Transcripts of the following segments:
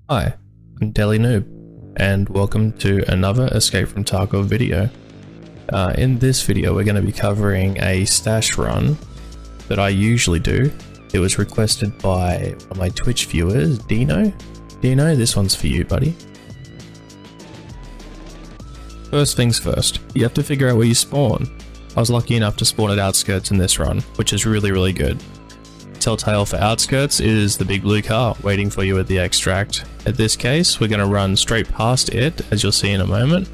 Hi, I'm Deli Noob, and welcome to another Escape from Tarkov video. In this video we're going to be covering a stash run that I usually do. It was requested by one of my Twitch viewers, Dino. Dino, this one's for you, buddy. First things first, you have to figure out where you spawn. I was lucky enough to spawn at Outskirts in this run, which is really good. Telltale for Outskirts is the big blue car waiting for you at the extract. In this case, we're going to run straight past it, as you'll see in a moment,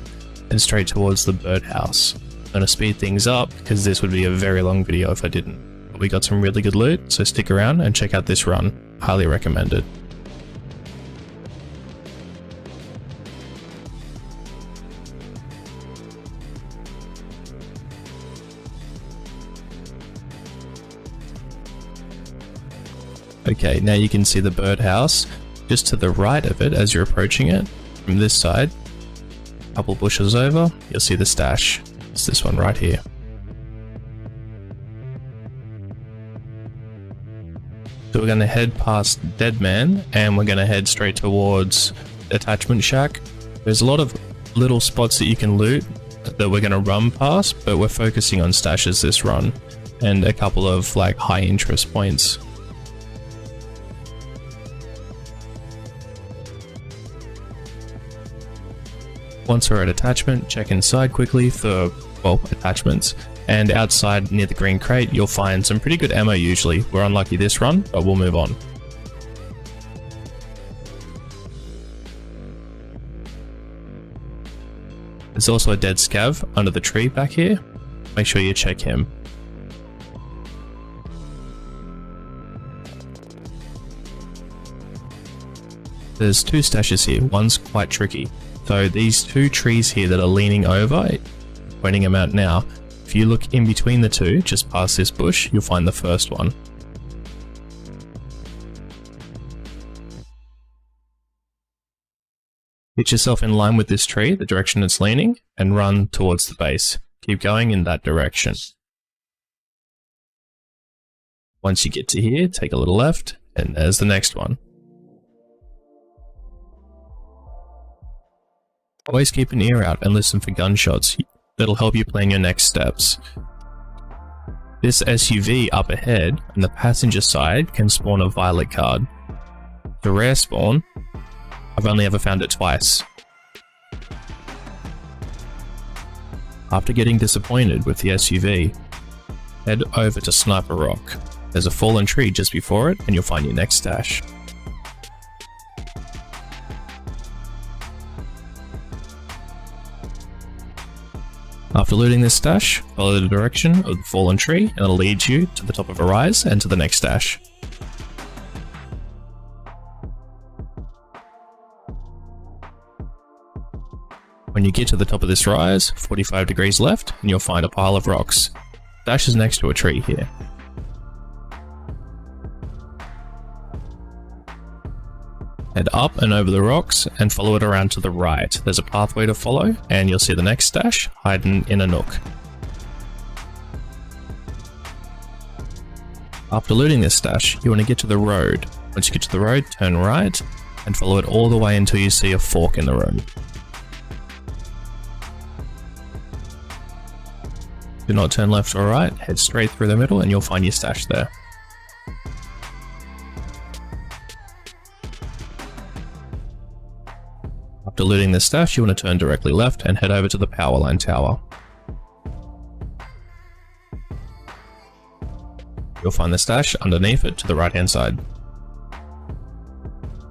and straight towards the birdhouse. I'm going to speed things up because this would be a very long video if I didn't. But we got some really good loot, so stick around and check out this run. Highly recommend it. Okay, now you can see the birdhouse just to the right of it as you're approaching it. From this side, a couple bushes over, you'll see the stash. It's this one right here. So we're going to head past Deadman and we're going to head straight towards Attachment Shack. There's a lot of little spots that you can loot that we're going to run past, but we're focusing on stashes this run and a couple of like high interest points. Once we're at attachment, check inside quickly for, well, attachments, and outside near the green crate you'll find some pretty good ammo usually. We're unlucky this run, but we'll move on. There's also a dead scav under the tree back here. Make sure you check him. There's two stashes here, one's quite tricky. So these two trees here that are leaning over, pointing them out now, if you look in between the two, just past this bush, you'll find the first one. Get yourself in line with this tree, the direction it's leaning, and run towards the base. Keep going in that direction. Once you get to here, take a little left, and there's the next one. Always keep an ear out and listen for gunshots. That'll help you plan your next steps. This SUV up ahead on the passenger side can spawn a violet card. It's a rare spawn. I've only ever found it twice. After getting disappointed with the SUV, head over to Sniper Rock. There's a fallen tree just before it and you'll find your next stash. After looting this stash, follow the direction of the fallen tree and it'll lead you to the top of a rise and to the next stash. When you get to the top of this rise, 45 degrees left and you'll find a pile of rocks. Stash is next to a tree here. Head up and over the rocks and follow it around to the right. There's a pathway to follow and you'll see the next stash hiding in a nook. After looting this stash, you want to get to the road. Once you get to the road, turn right and follow it all the way until you see a fork in the road. Do not turn left or right, head straight through the middle and you'll find your stash there. After looting this stash, you want to turn directly left and head over to the power line tower. You'll find the stash underneath it to the right hand side.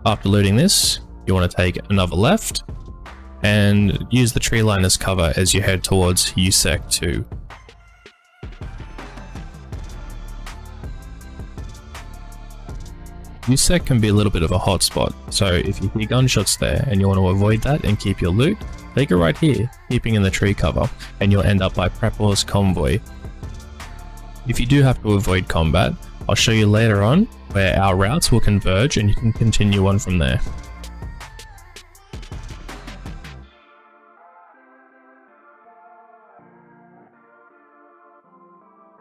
After looting this, you want to take another left and use the tree line as cover as you head towards USEC 2. USEC can be a little bit of a hotspot, so if you hear gunshots there and you want to avoid that and keep your loot, take it right here, keeping in the tree cover, and you'll end up by Prepor's convoy. If you do have to avoid combat, I'll show you later on where our routes will converge and you can continue on from there.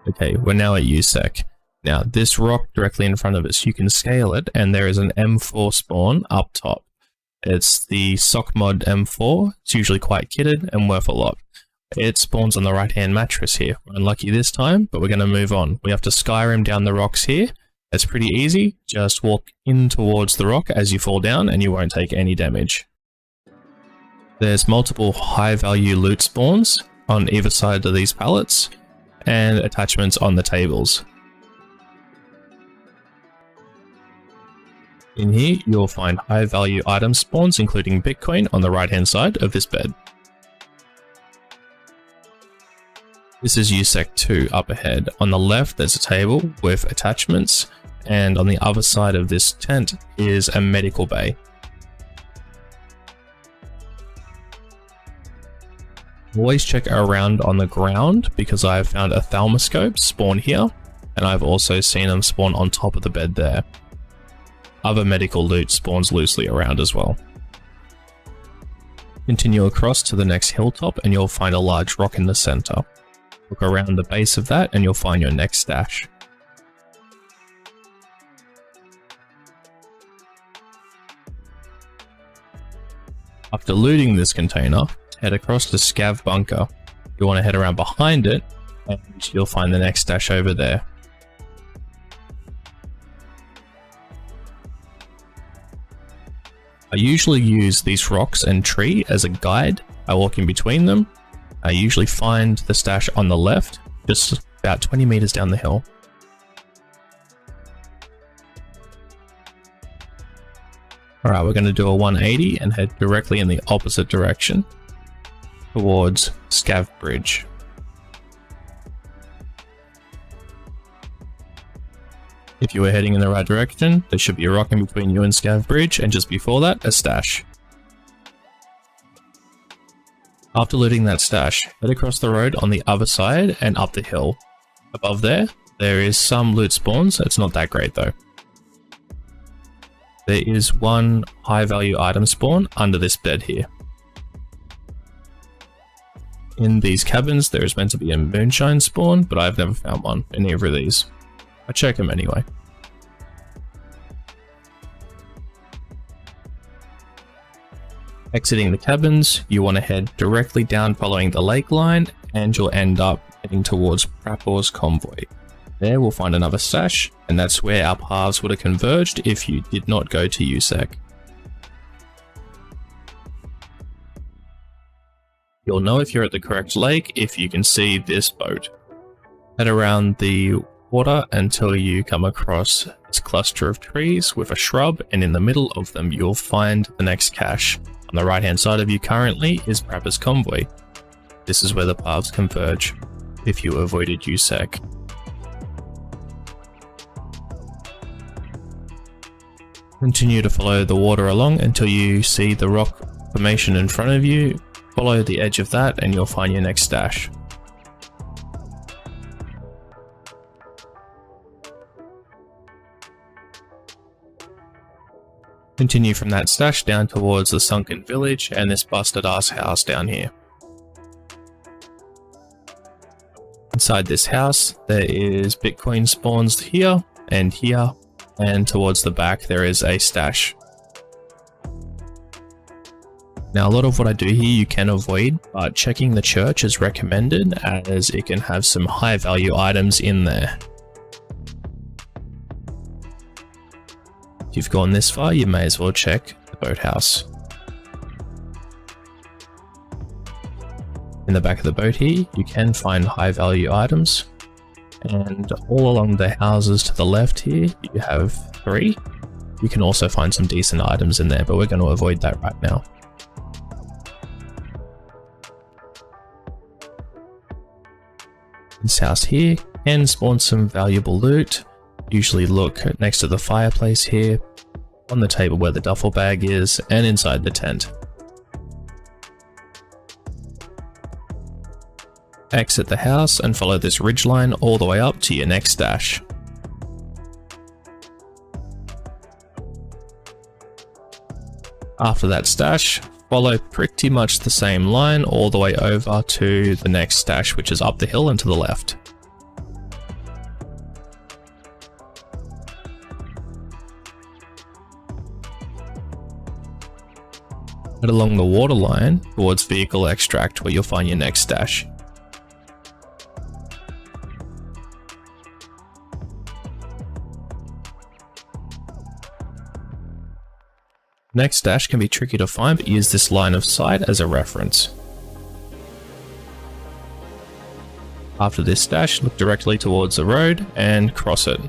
Okay, we're now at USEC. Now, this rock directly in front of us, you can scale it, and there is an M4 spawn up top. It's the Sockmod M4. It's usually quite kitted and worth a lot. It spawns on the right hand mattress here. We're unlucky this time, but we're going to move on. We have to Skyrim down the rocks here. It's pretty easy. Just walk in towards the rock as you fall down and you won't take any damage. There's multiple high value loot spawns on either side of these pallets and attachments on the tables. In here, you'll find high value item spawns including Bitcoin on the right hand side of this bed. This is USEC 2 up ahead. On the left there's a table with attachments, and on the other side of this tent is a medical bay. Always check around on the ground because I have found a Thalmoscope spawn here, and I've also seen them spawn on top of the bed there. Other medical loot spawns loosely around as well. Continue across to the next hilltop and you'll find a large rock in the center. Look around the base of that and you'll find your next stash. After looting this container, head across to Scav Bunker. You want to head around behind it and you'll find the next stash over there. I usually use these rocks and tree as a guide. I walk in between them. I usually find the stash on the left, just about 20 meters down the hill. Alright, we're going to do a 180 and head directly in the opposite direction towards Scav Bridge. If you were heading in the right direction, there should be a rock in between you and Scav Bridge, and just before that, a stash. After looting that stash, head across the road on the other side and up the hill. Above there is some loot spawns. It's not that great though. There is one high value item spawn under this bed here. In these cabins, there is meant to be a moonshine spawn, but I've never found one in either of these. I check them anyway. Exiting the cabins, you want to head directly down following the lake line and you'll end up heading towards Prapor's convoy. There we'll find another stash, and that's where our paths would have converged if you did not go to USEC. You'll know if you're at the correct lake if you can see this boat. Head around the water until you come across this cluster of trees with a shrub, and in the middle of them you'll find the next cache. On the right hand side of you currently is Prapor's convoy. This is where the paths converge if you avoided USEC. Continue to follow the water along until you see the rock formation in front of you. Follow the edge of that and you'll find your next stash. Continue from that stash down towards the sunken village and this busted ass house down here. Inside this house there is Bitcoin spawns here, and towards the back there is a stash. Now a lot of what I do here you can avoid, but checking the church is recommended as it can have some high value items in there. If you've gone this far, you may as well check the boathouse. In the back of the boat here, you can find high value items, and all along the houses to the left here, you have 3. You can also find some decent items in there, but we're going to avoid that right now. This house here can spawn some valuable loot. Usually look next to the fireplace here, on the table where the duffel bag is, and inside the tent. Exit the house and follow this ridgeline all the way up to your next stash. After that stash, follow pretty much the same line all the way over to the next stash, which is up the hill and to the left. Head along the water line towards vehicle extract where you'll find your next stash. Next stash can be tricky to find, but use this line of sight as a reference. After this stash, look directly towards the road and cross it.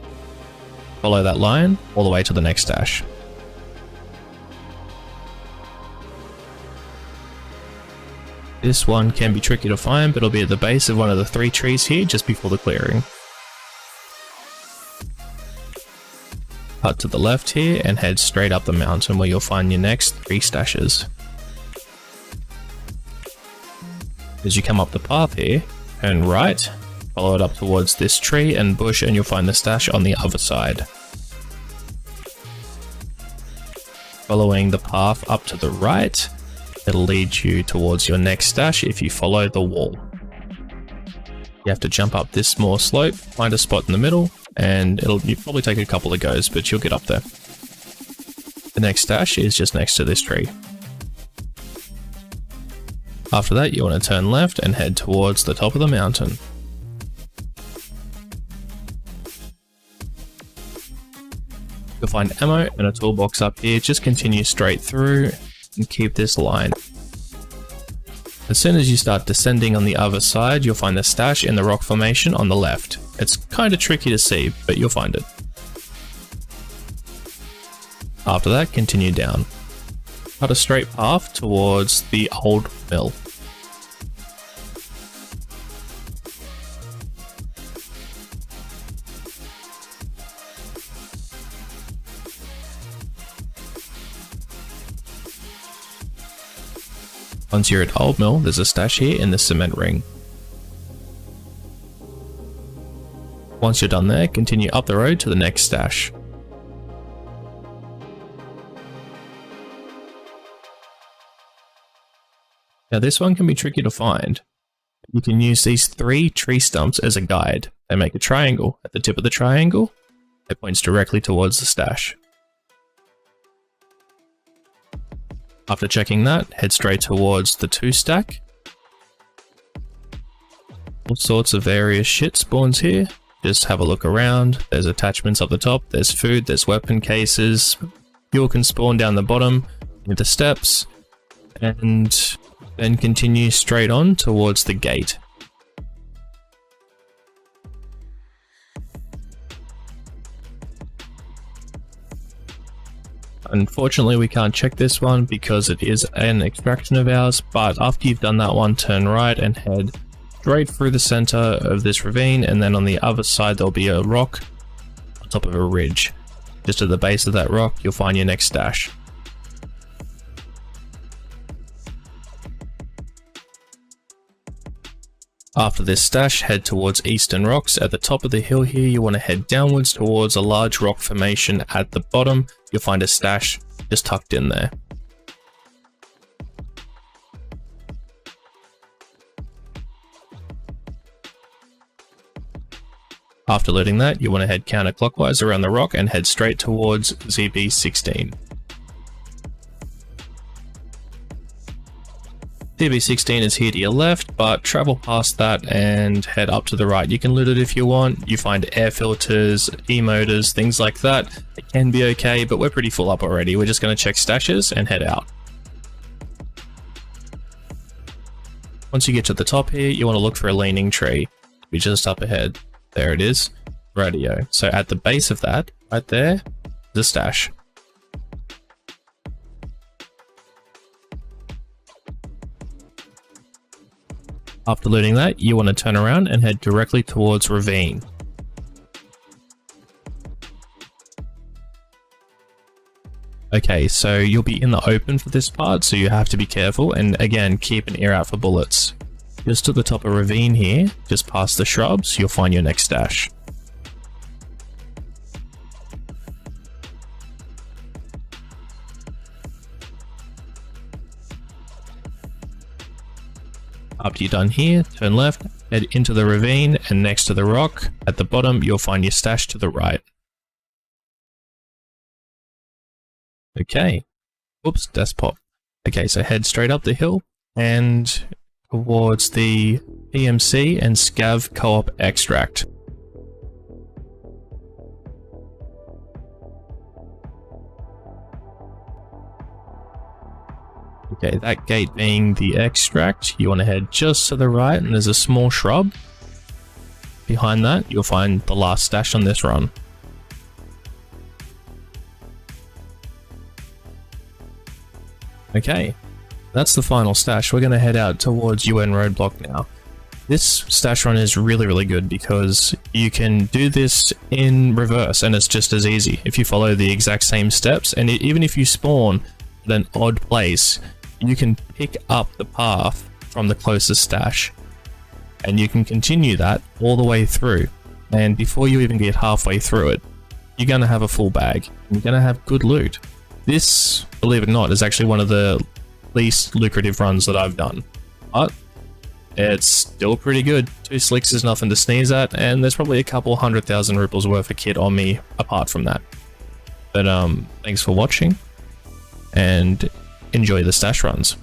Follow that line all the way to the next stash. This one can be tricky to find, but it'll be at the base of one of the 3 trees here just before the clearing. Cut to the left here and head straight up the mountain where you'll find your next 3 stashes. As you come up the path here, turn right, follow it up towards this tree and bush and you'll find the stash on the other side. Following the path up to the right, it'll lead you towards your next stash if you follow the wall. You have to jump up this small slope, find a spot in the middle, and you'll probably take a couple of goes, but you'll get up there. The next stash is just next to this tree. After that, you want to turn left and head towards the top of the mountain. You'll find ammo and a toolbox up here. Just continue straight through and keep this line. As soon as you start descending on the other side, you'll find the stash in the rock formation on the left. It's kind of tricky to see, but you'll find it. After that, continue down. Cut a straight path towards the old mill. Once you're at Old Mill, there's a stash here in the cement ring. Once you're done there, continue up the road to the next stash. Now this one can be tricky to find. You can use these 3 tree stumps as a guide. They make a triangle. At the tip of the triangle, it points directly towards the stash. After checking that, head straight towards the 2 stack. All sorts of various shit spawns here. Just have a look around. There's attachments up the top, there's food, there's weapon cases. Fuel can spawn down the bottom with the steps, and then continue straight on towards the gate. Unfortunately, we can't check this one because it is an extraction of ours, but after you've done that one, turn right and head straight through the center of this ravine, and then on the other side there'll be a rock on top of a ridge. Just at the base of that rock, you'll find your next stash. After this stash, head towards Eastern Rocks. At the top of the hill here, you want to head downwards towards a large rock formation. At the bottom, you'll find a stash just tucked in there. After looting that, you want to head counterclockwise around the rock and head straight towards ZB16. ZB16 is here to your left, but travel past that and head up to the right. You can loot it if you want. You find air filters, e-motors, things like that. It can be okay, but we're pretty full up already. We're just going to check stashes and head out. Once you get to the top here, you want to look for a leaning tree. It'll be just up ahead. There it is. Radio. So at the base of that, right there, the stash. After looting that, you want to turn around and head directly towards Ravine. Okay, so you'll be in the open for this part, so you have to be careful, and again, keep an ear out for bullets. Just to the top of Ravine here, just past the shrubs, you'll find your next stash. After you're done here, turn left, head into the ravine, and next to the rock, at the bottom, you'll find your stash to the right. Okay. Oops, desktop. Okay, so head straight up the hill and towards the PMC and Scav Co-op Extract. Okay, that gate being the extract, you want to head just to the right and there's a small shrub. Behind that, you'll find the last stash on this run. Okay, that's the final stash. We're going to head out towards UN Roadblock now. This stash run is really good because you can do this in reverse and it's just as easy if you follow the exact same steps, and even if you spawn at an odd place, you can pick up the path from the closest stash and you can continue that all the way through, and before you even get halfway through it, you're going to have a full bag. You're going to have good loot. This, believe it or not, is actually one of the least lucrative runs that I've done, but it's still pretty good. 2 slicks is nothing to sneeze at, and there's probably a couple 100,000 rupees worth of kit on me apart from that. But thanks for watching, and enjoy the stash runs.